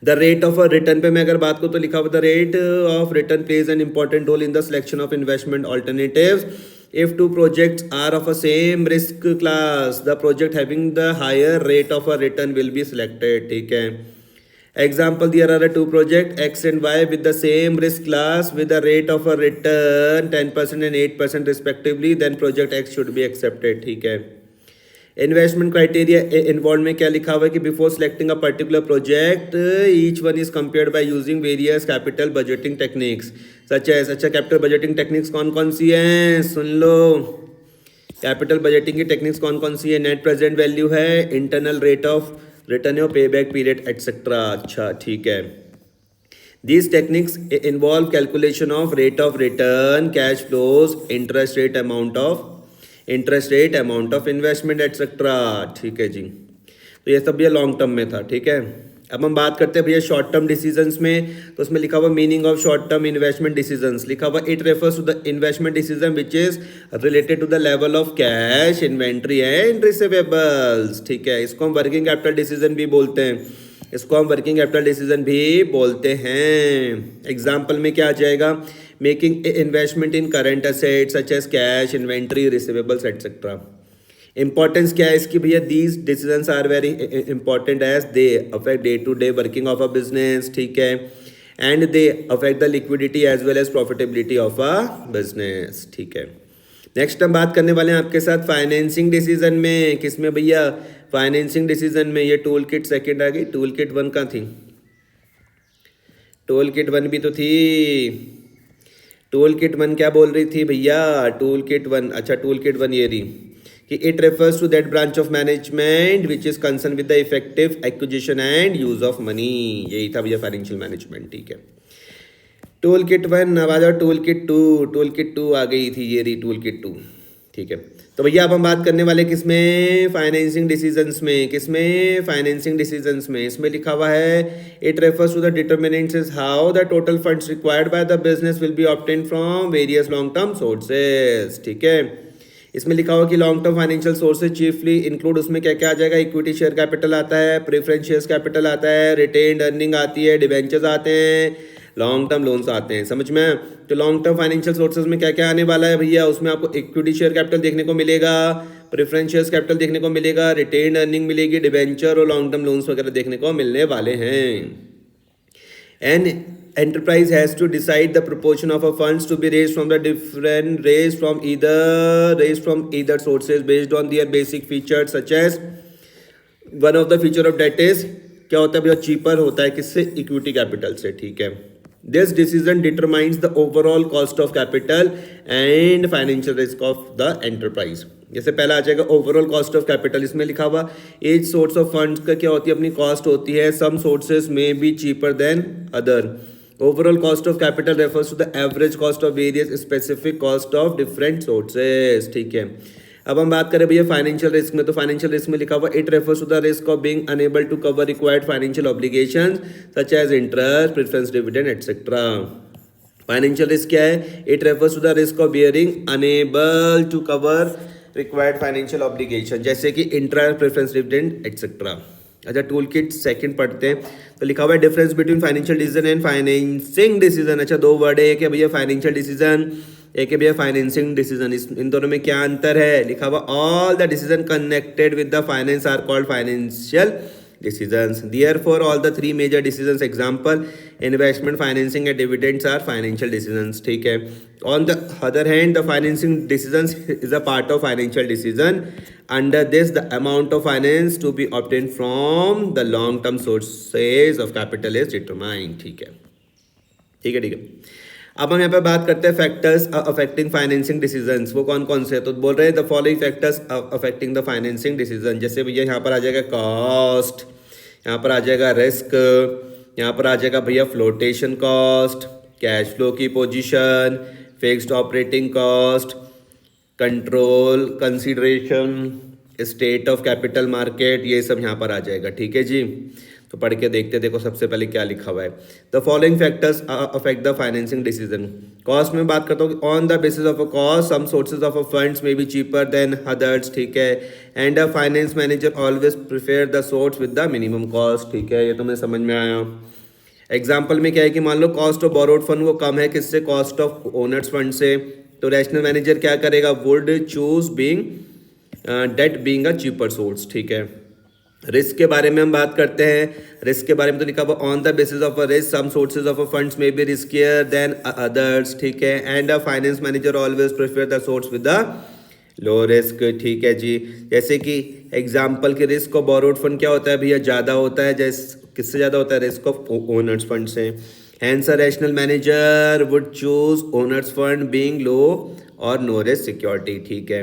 The rate of a return पे मैं अगर बात करूँ तो लिखा हुआ the rate of return plays an important role in the selection of investment alternatives. If two projects are of a same risk class, the project having the higher rate of a return will be selected. ठीक है। Example, there are two projects X and Y with the same risk class with a rate of a return 10% and 8% respectively, then project X should be accepted. ठीक है। Investment criteria involve में क्या लिखा हुआ है कि before selecting a particular project each one is compared by using various capital budgeting techniques such as. अच्छा, capital budgeting techniques कौन कौन सी हैं, सुन लो। कैपिटल बजटिंग की टेक्निक्स कौन कौन सी है, नेट प्रेजेंट वैल्यू है, इंटरनल रेट ऑफ रिटर्न और पे बैक पीरियड एटसेट्रा। अच्छा, ठीक है। These techniques involve calculation of rate of return, cash flows, interest rate, amount of investment, etc. ठीक है जी। तो ये सब ये लॉन्ग टर्म में था, ठीक है। अब हम बात करते हैं भैया शॉर्ट टर्म डिसीजंस में, तो उसमें लिखा हुआ meaning of short term investment decisions, लिखा हुआ it refers to the investment decision which is related to the level of cash, inventory and receivables. ठीक है, इसको हम वर्किंग कैपिटल डिसीजन भी बोलते हैं, इसको हम वर्किंग कैपिटल डिसीजन भी बोलते हैं। एग्जाम्पल में क्या आ जाएगा, making investment in current assets such as cash, inventory, receivables etcetera. Importance क्या है इसकी भैया, these decisions are very important as they affect day to day working of a business, ठीक है, and they affect the liquidity as well as profitability of a business. ठीक है, next हम बात करने वाले हैं आपके साथ फाइनेंसिंग डिसीजन में। किसमें भैया, फाइनेंसिंग डिसीजन में। ये टूल किट सेकेंड आ गई, टूल किट 1 कहाँ थी, टूल किट 1 भी तो थी। टूल किट 1 क्या बोल रही थी भैया, टूल किट 1, अच्छा टूल किट 1 ये रही कि it refers to that branch of management which is concern with the effective acquisition and use of money. यही था भैया फाइनेंशियल मैनेजमेंट। ठीक है, टूल किट 1, अब आ जाओ टूल किट 2। टूल किट 2 आ गई थी, ये रही टूल किट 2। ठीक है, तो भैया अब हम बात करने वाले किसमें, फाइनेंसिंग डिसीजंस में। किसमें, फाइनेंसिंग डिसीजंस में। इसमें लिखा हुआ है it refers to the determinants is how the total funds required by the business will be obtain from various long term sources. ठीक है, इसमें लिखा हुआ कि long term financial sources chiefly include, उसमें क्या क्या आ जाएगा, इक्विटी शेयर कैपिटल आता है, प्रेफरेंस शेयर कैपिटल आता है, रिटेन्ड अर्निंग आती है, डिबेंचर्स आते हैं, लॉन्ग टर्म लोन्स आते हैं। समझ में, तो लॉन्ग टर्म फाइनेंशियल सोर्सेज में क्या क्या आने वाला है भैया, उसमें आपको इक्विटी शेयर कैपिटल देखने को मिलेगा, प्रेफरेंस शेयर कैपिटल देखने को मिलेगा, रिटेन्ड अर्निंग मिलेगी, डिबेंचर और लॉन्ग टर्म लोन्स वगैरह देखने को मिलने वाले हैं। And enterprise has to decide the proportion of a funds to be raised from either sources based on their basic features such as one of the feature of debt is क्या होता है भैया, चीपर होता है किससे, equity capital से। ठीक है, this decision determines the overall cost of capital and financial risk of the enterprise. जैसे पहला आ जाएगा ओवरऑल कॉस्ट ऑफ कैपिटल, इसमें लिखा हुआ एच सोर्स ऑफ फंड्स का क्या होती है, अपनी कॉस्ट होती है, सम सोर्सेज में B cheaper then other. Overall cost of capital refers to the average cost of various specific cost of different sources। ठीक है, अब हम बात करें भैया फाइनेंशियल रिस्क में, तो फाइनेंशियल रिस्क में लिखा हुआ it refers to the risk of being unable to cover required financial obligations such as interest, preference dividend etcetera. Financial risk क्या है, it refers to the risk of bearing unable to cover required financial obligation, जैसे कि intra preference dividend etcetera. अच्छा, tool kit second पढ़ते हैं, तो लिखा हुआ है difference between financial decision and financing decision. अच्छा, दो वर्ड है, एक है भैया फाइनेंशियल डिसीजन, एक है भैया फाइनेंसिंग डिसीजन। इन दोनों में क्या अंतर है? लिखा हुआ all the decision connected with the finance are called financial decisions. Therefore, all the three major decisions, example, investment, financing and dividends are financial decisions. ठीक है. On the other hand, the financing decisions is a part of financial decision. Under this, the amount of finance to be obtained from the long-term sources of capital is determined. ठीक है, ठीक है, ठीक है. अब हम यहाँ पे बात करते हैं फैक्टर्स अफेक्टिंग फाइनेंसिंग डिसीजंस। वो कौन कौन से? तो बोल रहे हैं the following factors affecting the financing decision. जैसे भैया यहाँ पर आ जाएगा कॉस्ट, यहाँ पर आ जाएगा रिस्क, यहाँ पर आ जाएगा भैया फ्लोटेशन कॉस्ट, कैश फ्लो की position, fixed operating cost, control consideration, state of capital market, ये सब यहाँ पर आ जाएगा। ठीक है जी, तो पढ़ के देखते, देखो सबसे पहले क्या लिखा हुआ है। The following factors affect the financing decision. Cost में बात करता हूँ, on the basis of a cost some sources of a funds may be cheaper than others. ठीक है, and a finance manager always prefer the source with the minimum cost. ठीक है, ये तो मुझे समझ में आया। एग्जाम्पल में क्या है कि मान low cost of borrowed fund वो कम है किससे? कॉस्ट ऑफ ओनर्स फंड से। तो रैशनल मैनेजर क्या करेगा? Would choose being debt being a cheaper source. ठीक है, रिस्क के बारे में हम बात करते हैं। रिस्क के बारे में तो लिखा हुआ on the basis of a risk some sources of a funds may be riskier than others. ठीक है, and a finance manager always prefer the source with the low risk. ठीक है जी, जैसे कि एग्जांपल के रिस्क ऑफ बोरोड फंड क्या होता है भैया? ज़्यादा होता है। जैसे किससे ज़्यादा होता है? रिस्क ऑफ ओनर्स फंड से। Hence a rational manager would choose owners fund being low और नो रिस्क सिक्योरिटी। ठीक है,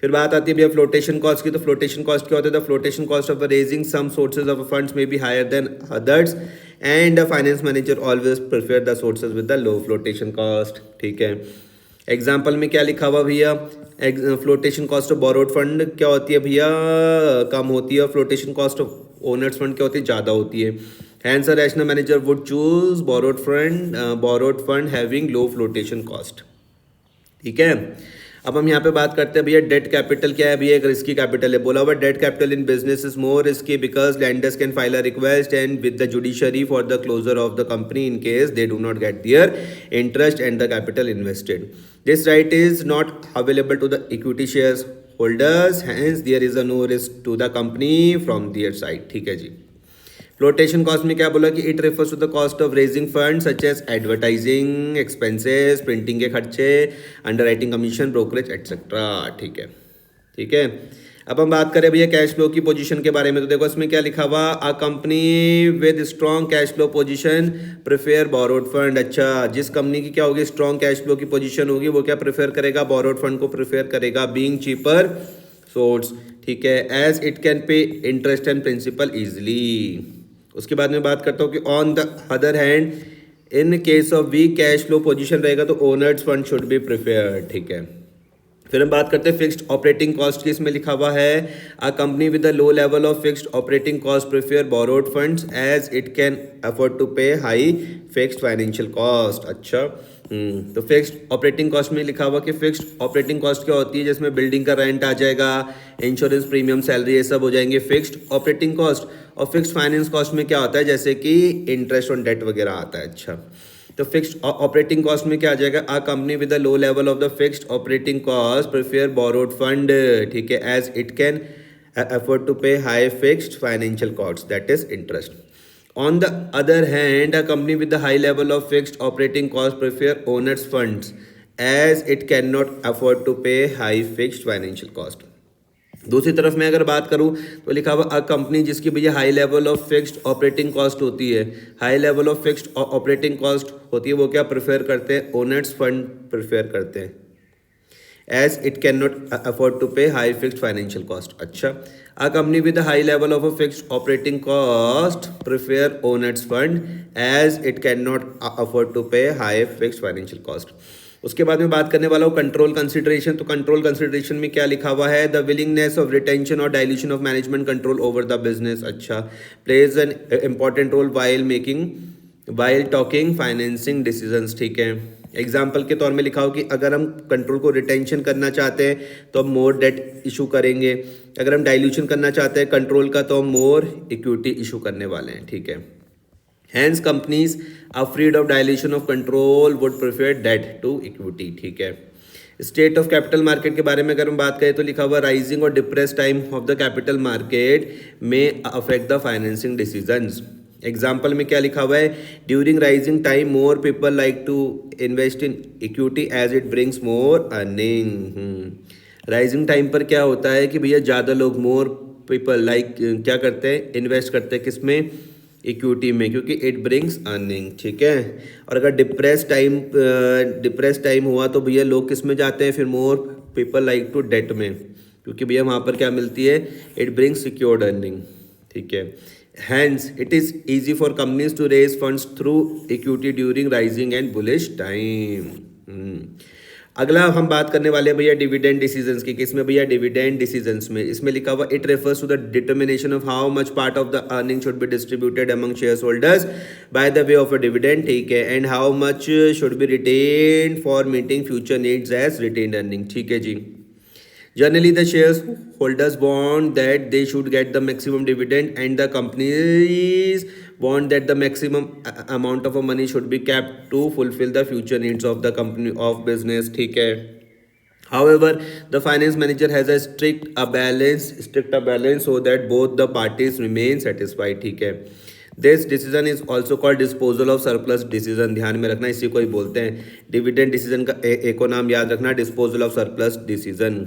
फिर बात आती है भैया फ्लोटेशन कॉस्ट की। तो फ्लोटेशन कॉस्ट क्या होता है? The flotation cost of raising some sources of funds may be higher than others and the finance manager always prefer the sources with the low flotation cost. ठीक है, example में क्या लिखा हुआ भैया? Flotation cost of borrowed fund क्या होती है भैया? कम होती है। और flotation cost of owners fund क्या होती है? ज़्यादा होती है। Hence a rational manager would choose borrowed fund having low flotation cost. ठीक है, अब हम यहाँ पे बात करते हैं भैया डेट कैपिटल क्या है भैया? एक रिस्की कैपिटल है। बोला हुआ debt capital in business is more risky because lenders can file a request and with the judiciary for the closure of the company in case they do not get their interest and the capital invested. This right is not available to the equity shares holders, hence there is a no risk to the company from their side. ठीक है जी, flotation cost में क्या बोला कि it refers to the cost of raising fund such as advertising expenses, printing के खर्चे, underwriting commission, brokerage etcetera. ठीक है, ठीक है। अब हम बात करें भैया कैश फ्लो की पोजीशन के बारे में। तो देखो इसमें क्या लिखा हुआ? A company with strong cash flow position prefer borrowed fund. अच्छा, जिस कंपनी की क्या होगी? स्ट्रॉन्ग कैश फ्लो की पोजीशन होगी, वो क्या प्रेफर करेगा? बोरोड फंड को प्रेफर करेगा, बीइंग चीपर सोर्स। ठीक है, as it can pay interest and principal easily. उसके बाद में बात करता हूँ कि on the other hand in case of weak cash flow position रहेगा तो owners fund should be preferred. ठीक है, फिर हम बात करते हैं फिक्स्ड ऑपरेटिंग कॉस्ट की। इसमें लिखा हुआ है a company with a low level of fixed operating cost prefer borrowed funds as it can afford to pay high fixed financial cost. अच्छा, तो फिक्स्ड ऑपरेटिंग कॉस्ट में लिखा हुआ कि फिक्स्ड ऑपरेटिंग कॉस्ट क्या होती है? जिसमें बिल्डिंग का रेंट आ जाएगा, इंश्योरेंस प्रीमियम, सैलरी, ये सब हो जाएंगे फिक्स्ड ऑपरेटिंग कॉस्ट। और फिक्स्ड फाइनेंस कॉस्ट में क्या होता है? जैसे कि इंटरेस्ट ऑन डेट वगैरह आता है। अच्छा, तो फिक्स्ड ऑपरेटिंग कॉस्ट में क्या आ जाएगा? A company with a low level of the fixed operating cost prefer borrowed fund. ठीक है, as it can afford to pay high fixed financial cost that is interest. On the other hand, a company with a high level of fixed operating cost prefer owners funds as it cannot afford to pay high fixed financial cost. दूसरी तरफ मैं अगर बात करूं तो लिखा हुआ a company जिसकी भैया high level of fixed operating cost होती है, high level of fixed operating cost होती है, वो क्या प्रेफर करते हैं? ओनर्स फंड प्रेफर करते हैं as it cannot afford to pay high fixed financial cost. अच्छा, a company with a high level of a fixed operating cost prefer owners fund as it cannot afford to pay high fixed financial cost. उसके बाद में बात करने वाला हूँ control consideration. तो control consideration में क्या लिखा हुआ है? द विलिंगनेस ऑफ रिटेंशन और dilution of management control over the business. अच्छा, plays an important role while talking financing decisions. ठीक है, एग्जाम्पल के तौर में लिखा हो कि अगर हम कंट्रोल को रिटेंशन करना चाहते हैं तो हम मोर डेट इशू करेंगे, अगर हम डाइल्यूशन करना चाहते हैं कंट्रोल का तो हम मोर इक्विटी इशू करने वाले हैं, ठीक है। Hence companies afraid of dilution of control would prefer debt to equity, ठीक है। स्टेट ऑफ कैपिटल मार्केट के बारे में अगर हम बात करें तो लिखा हुआ राइजिंग और depressed time of the capital market में affect the financing decisions. Example में क्या लिखा हुआ है, during rising time more people like to invest in equity as it brings more earning. Rising time पर क्या होता है कि भैया ज़्यादा लोग मोर पीपल लाइक क्या करते हैं, इन्वेस्ट करते हैं किसमें, इक्विटी में, क्योंकि इट ब्रिंग्स अर्निंग, ठीक है। और अगर डिप्रेस टाइम हुआ तो भैया लोग किस में जाते हैं, फिर more people like to debt में, क्योंकि भैया वहाँ पर क्या मिलती है, इट ब्रिंग्स सिक्योर्ड अर्निंग, ठीक है। Hence, it is easy for companies to raise funds through equity during rising and bullish time. अगला हम बात करने वाले हैं भैया डिविडेंड डिसीजंस की। किसमें भैया, डिविडेंड डिसीजंस में। इसमें लिखा हुआ it refers to the determination of how much part of the earning should be distributed among share holders by the way of a dividend, ठीक है, and how much should be retained for meeting future needs as retained earning, ठीक है जी। Generally, the shareholders want that they should get the maximum dividend, and the companies want that the maximum amount of money should be kept to fulfill the future needs of the company of business, ठीक है। However, the finance manager has a strict balance so that both the parties remain satisfied, ठीक है। This decision is also called disposal of surplus decision, ध्यान में रखना, इसी को ही बोलते हैं डिविडेंड डिसीजन का। एक और नाम याद रखना, डिस्पोजल ऑफ सरप्लस डिसीजन।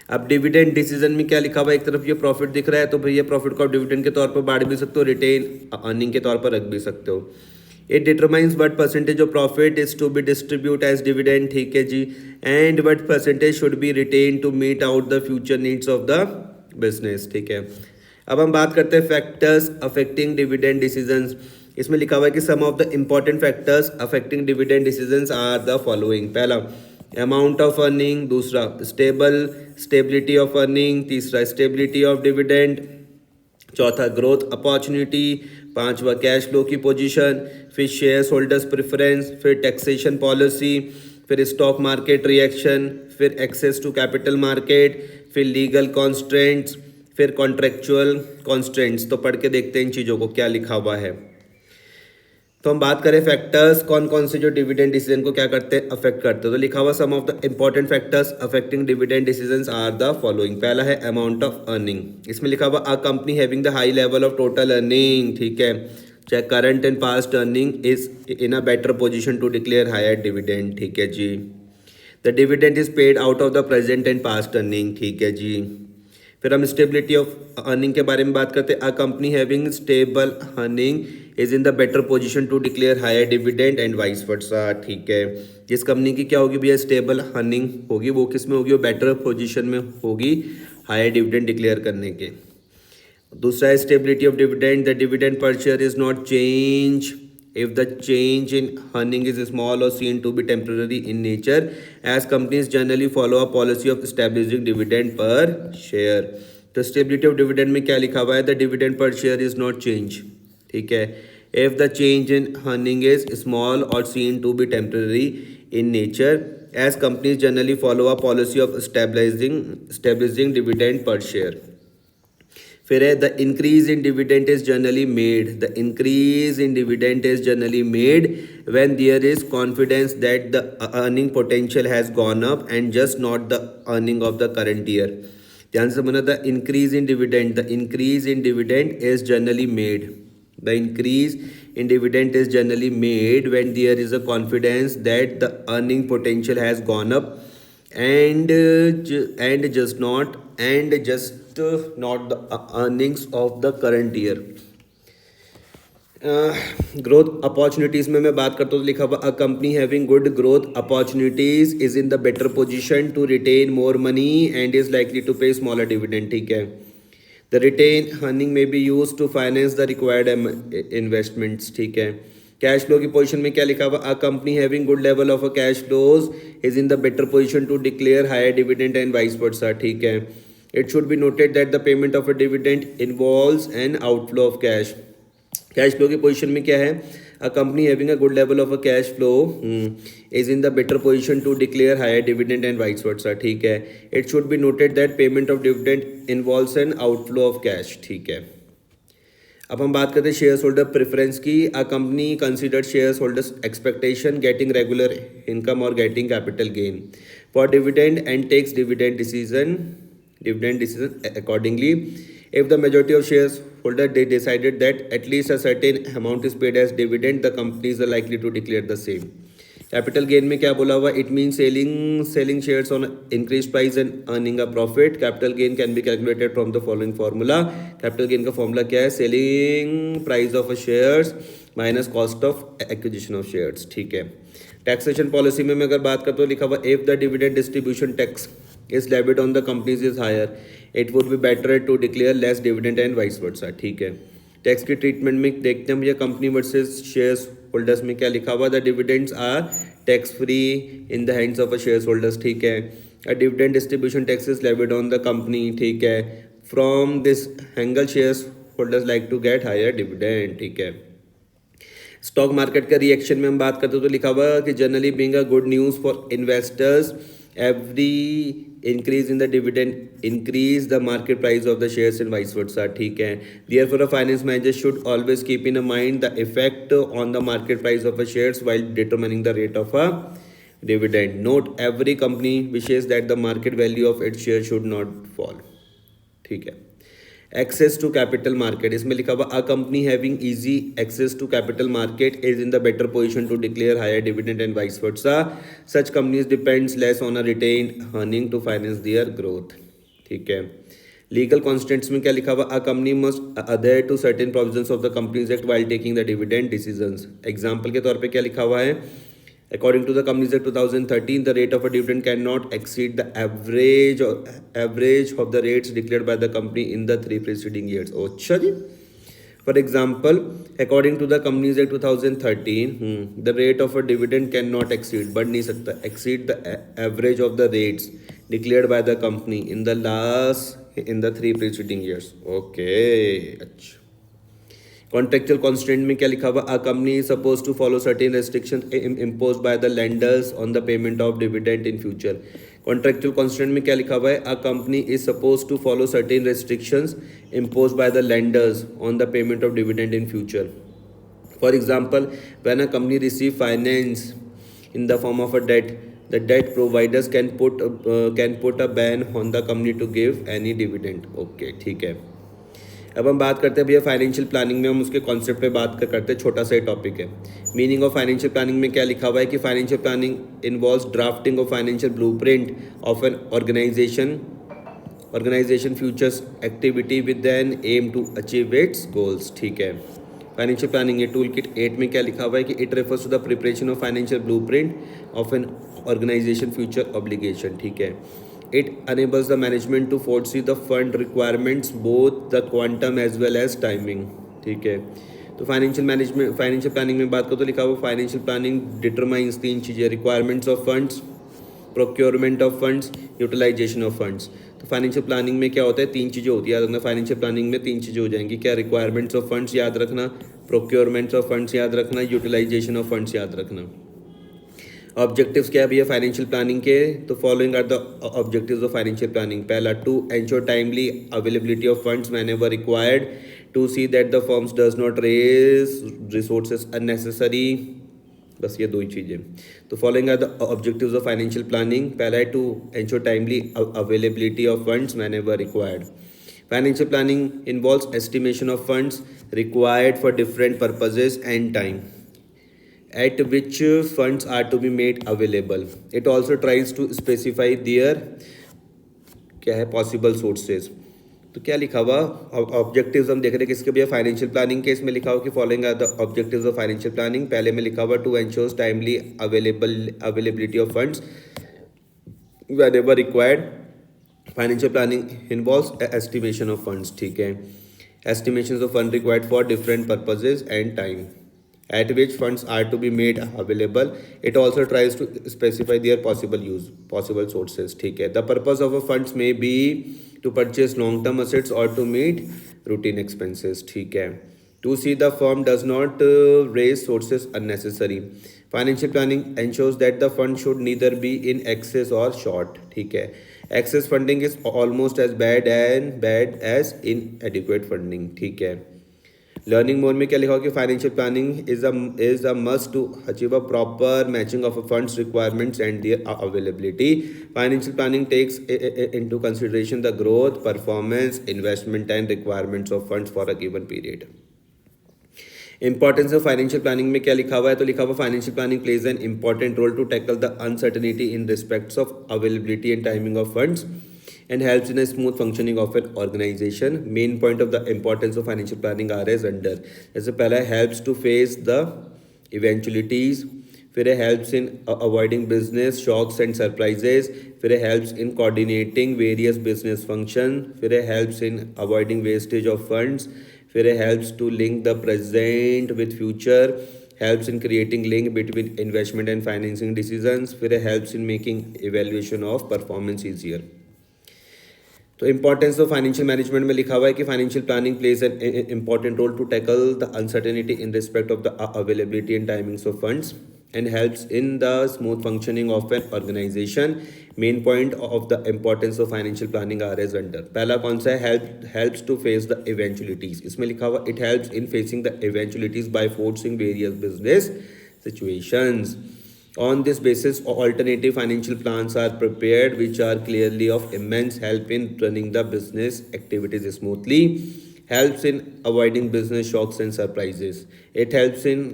अब डिविडेंड डिसीजन में क्या लिखा हुआ है, एक तरफ ये प्रॉफिट दिख रहा है तो भैया प्रॉफिट को आप डिविडेंड के तौर पर बांट भी सकते हो, रिटेन अर्निंग के तौर पर रख भी सकते हो। It determines what percentage of profit is to be distribute as dividend, ठीक है जी, and what percentage should be retain to meet out the future needs of the business, ठीक है। अब हम बात करते हैं फैक्टर्स अफेक्टिंग डिविडेंड डिसीजंस। इसमें लिखा हुआ है कि some of the important factors affecting dividend decisions are the following. पहला अमाउंट ऑफ अर्निंग, दूसरा स्टेबिलिटी ऑफ अर्निंग, तीसरा स्टेबिलिटी ऑफ डिविडेंड, चौथा ग्रोथ अपॉर्चुनिटी, पांचवा कैश फ्लो की पोजीशन, फिर शेयर होल्डर्स प्रेफरेंस, फिर टैक्सेशन पॉलिसी, फिर स्टॉक मार्केट रिएक्शन, फिर एक्सेस टू कैपिटल मार्केट, फिर लीगल कॉन्स्ट्रेंट्स, फिर कॉन्ट्रेक्चुअल कॉन्स्ट्रेंट्स। तो पढ़ के देखते हैं इन चीज़ों को क्या लिखा हुआ है। तो हम बात करें फैक्टर्स कौन कौन से जो डिविडेंड डिसीजन को क्या करते हैं, अफेक्ट करते हैं। तो लिखा हुआ some of the important factors affecting dividend decisions are the following. पहला है अमाउंट ऑफ अर्निंग। इसमें लिखा हुआ a company having the high level of total earning, ठीक है, चाहे current and past earning is in a better position to declare higher dividend, ठीक है जी। The dividend is paid out of the present and past earning, ठीक है जी। फिर हम स्टेबिलिटी ऑफ अर्निंग के बारे में बात करते हैं। A company having stable earning is in the better position to declare higher dividend and vice versa, ठीक है। जिस कंपनी की क्या होगी भैया, स्टेबल अर्निंग होगी, वो किस में होगी, वो बेटर पोजीशन में होगी हायर डिविडेंड डिक्लेयर करने के। दूसरा है stability of dividend. The dividend per share is not change if the change in earning is small or seen to be temporary in nature, as companies generally follow a policy of establishing dividend per share। तो stability of dividend में क्या लिखा हुआ है, the dividend per share is not change, ठीक है, if the change in earning is small or seen to be temporary in nature, as companies generally follow a policy of establishing dividend per share। फिर है the increase in dividend is generally made. The increase in dividend is generally made when there is confidence that the earning potential has gone up and just not the earning of the current year. ध्यान से समझना, the increase in dividend, the increase in dividend is generally made, the increase in dividend is generally made when there is a confidence that the earning potential has gone up and just not the earnings of the current year। Growth opportunities में मैं बात करता हूँ तो लिखा हुआ a company having good growth opportunities is in the better position to retain more money and is likely to pay smaller dividend, ठीक है। The retain earning may be use to finance the required investments, ठीक है। Cash flow की position में क्या लिखा हुआ a company having good level of a cash flows is in the better position to declare higher dividend and vice versa, ठीक है। It should be noted that the payment of a dividend involves an outflow of cash. Cash flow की position में क्या है, A company having a good level of a cash flow is in the better position to declare higher dividend and vice versa. ठीक है. It should be noted that payment of dividend involves an outflow of cash. ठीक है. अब हम बात करते हैं share holder preference की. A company consider share holders expectation getting regular income और getting capital gain for dividend and take dividend decision accordingly. If the majority of shareholder they decided that at least a certain amount is paid as dividend, the companies are likely to declare the same. Capital gain में क्या बोला हुआ? It mean selling shares on increase price and earning a profit. Capital gain can be calculated from the following formula. Capital gain का formula क्या है? Selling price of a shares minus cost of acquisition of shares. ठीक है. Taxation policy में मैं अगर बात करता हूँ लिखा हुआ if the dividend distribution tax is levied on the companies is higher, it would be better to declare less dividend and vice versa. ठीक है. टैक्स की ट्रीटमेंट में देखते हैं भैया कंपनी वर्सेस शेयर्स होल्डर्स में क्या लिखा हुआ? The dividends are tax free in the hands of a shares holders. ठीक है. A dividend distribution tax is levied on the company. ठीक है. From this angle shares holders like to get higher dividend. ठीक है. Stock market का reaction में हम बात करते हो तो लिखा हुआ कि generally being a good news for investors, every increase in the dividend increase the market price of the shares and vice versa. ठीक है. Therefore a finance manager should always keep in mind the effect on the market price of a shares while determining the rate of a dividend. Note every company wishes that the market value of its share should not fall. ठीक है. Access to capital market इसमें लिखा हुआ a company having easy access to capital market is in the better position to declare higher dividend and vice versa. Such companies depends less on a retained earning to finance their growth. ठीक है. Legal constants में क्या लिखा हुआ? A company must other to certain provisions of the companies act while taking the dividend decisions. Example के तौर पे क्या लिखा हुआ है? According to the Companies Act 2013, the rate of a dividend cannot exceed the average of the rates declared by the company in the 3 preceding years. अच्छा जी. For example, according to the Companies Act 2013, the rate of a dividend cannot exceed, बढ़ नहीं सकता, exceed the average of the rates declared by the company in the 3 preceding years. Okay, अच्छा. Contractual constant में क्या लिखा हुआ? A company is suppose to follow certain restriction impose by the lenders on the payment of dividend in future. Contractual constant में क्या लिखा हुआ है? A company is suppose to follow certain restrictions impose by the lenders on the payment of dividend in future. For example, when a company receive finance in the form of a debt, the debt providers can put a ban on the company to give any dividend. Okay, ठीक है. अब हम बात करते हैं भैया financial planning में. हम उसके कॉन्सेप्ट पे बात करते हैं. छोटा सा टॉपिक है. मीनिंग ऑफ फाइनेंशियल प्लानिंग में क्या लिखा हुआ है कि financial planning involves drafting of financial blueprint of an organisation futures activity with an aim to achieve its goals. ठीक है. फाइनेंशियल प्लानिंग ये टूल किट 8 में क्या लिखा हुआ है कि it refers to the preparation of financial blueprint of an organisation future obligation. ठीक है. It enables the management to foresee the fund requirements, both the quantum as well as timing. ठीक है. तो फाइनेंशियल प्लानिंग में बात करो तो लिखा हुआ फाइनेंशियल प्लानिंग डिटरमाइंस 3 चीज़ें: requirements of funds, procurement of funds, utilisation of funds. तो फाइनेंशियल प्लानिंग में क्या होता है? 3 चीज़ें होती है. याद रखना फाइनेंशियल प्लानिंग में 3 चीज़ें हो जाएंगी. क्या? रिक्वायरमेंट्स ऑफ फंड्स याद रखना, प्रोक्योरमेंट्स ऑफ फंड्स याद रखना, यूटिलाइजेशन ऑफ फंड्स याद रखना. ऑब्जेक्टिव्स क्या है भैया फाइनेंशियल प्लानिंग के? तो following are the objectives of financial planning. पहला, to ensure timely availability of funds whenever required, to see that the firms does not raise resources unnecessary. बस ये 2 ही चीज़ें. तो following are the objectives of financial planning. पहला है to ensure timely availability of funds whenever required. Financial planning involves estimation of funds required for different purposes and time at which funds are to be made available. It also tries to specify their क्या है possible sources. तो क्या लिखा हुआ? Objectives हम देख रहे हैं किसके भैया? फाइनेंशियल प्लानिंग के. इसमें लिखा हुआ कि following are the objectives of financial planning. पहले में लिखा हुआ to ensure timely availability of funds whenever required. Financial planning involves estimation of funds. ठीक है. Estimation of fund required for different purposes and time at which funds are to be made available. It also tries to specify their possible sources. ठीक है. The purpose of a funds may be to purchase long term assets or to meet routine expenses. ठीक है. to see the firm does not raise sources unnecessary. Financial planning ensures that the fund should neither be in excess or short. ठीक है, excess funding is almost as bad as inadequate funding. ठीक है, learning more में क्या लिखा हो कि financial planning is a must to achieve a proper matching of funds requirements and their availability. Financial planning takes into consideration the growth, performance, investment and requirements of funds for a given period. Importance of financial planning में क्या लिखा हुआ है, तो लिखा हुआ financial planning plays an important role to tackle the uncertainty in respects of availability and timing of funds and helps in a smooth functioning of an organization. Main point of the importance of financial planning are as under. जैसे पहला helps to face the eventualities, फिर helps in avoiding business shocks and surprises, फिर helps in coordinating various business functions, फिर helps in avoiding wastage of funds, फिर helps to link the present with future, helps in creating link between investment and financing decisions, फिर helps in making evaluation of performance easier. तो importance of financial management में लिखा हुआ है कि financial planning plays an important role to tackle the uncertainty in respect of the availability and timings of funds and helps in the smooth functioning of an organisation. Main point of the importance of financial planning are as under. पहला कौन सा है, helps to face the eventualities. इसमें लिखा हुआ it helps in facing the इवेंचुअलिटीज bye forcing various business situations. On this basis, alternative financial plans are prepared, which are clearly of immense help in running the business activities smoothly, helps in avoiding business shocks and surprises. It helps in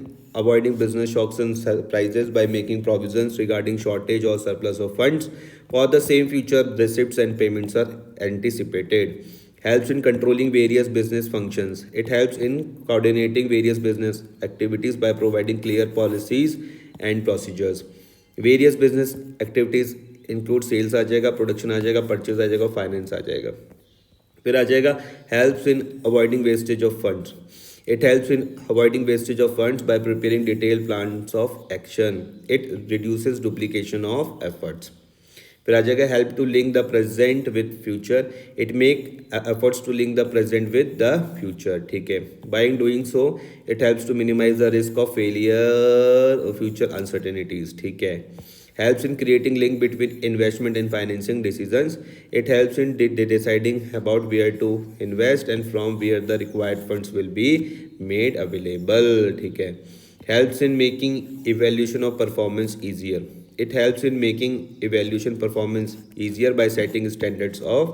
avoiding business shocks and surprises by making provisions regarding shortage or surplus of funds. For the same future, receipts and payments are anticipated. Helps in controlling various business functions. It helps in coordinating various business activities by providing clear policies and procedures. Various business activities include sales आ जाएगा, production आ जाएगा, purchase आ जाएगा, finance आ जाएगा. फिर आ जाएगा helps in avoiding wastage of funds. It helps in avoiding wastage of funds by preparing detail plans of action. It reduces duplication of efforts. फिर आ जाएगा help to link the present with future. It make efforts to link the present with the future. ठीक है, by doing so it helps to minimize the risk of failure और future uncertainties. ठीक है, helps in creating link between investment and financing decisions. It helps in deciding about where to invest and from where the required funds will be made available. ठीक है, helps in making evaluation of performance easier. It helps in making evaluation performance easier by setting standards of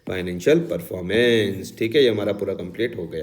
financial performance. ठीक है, ये हमारा पूरा complete हो गया.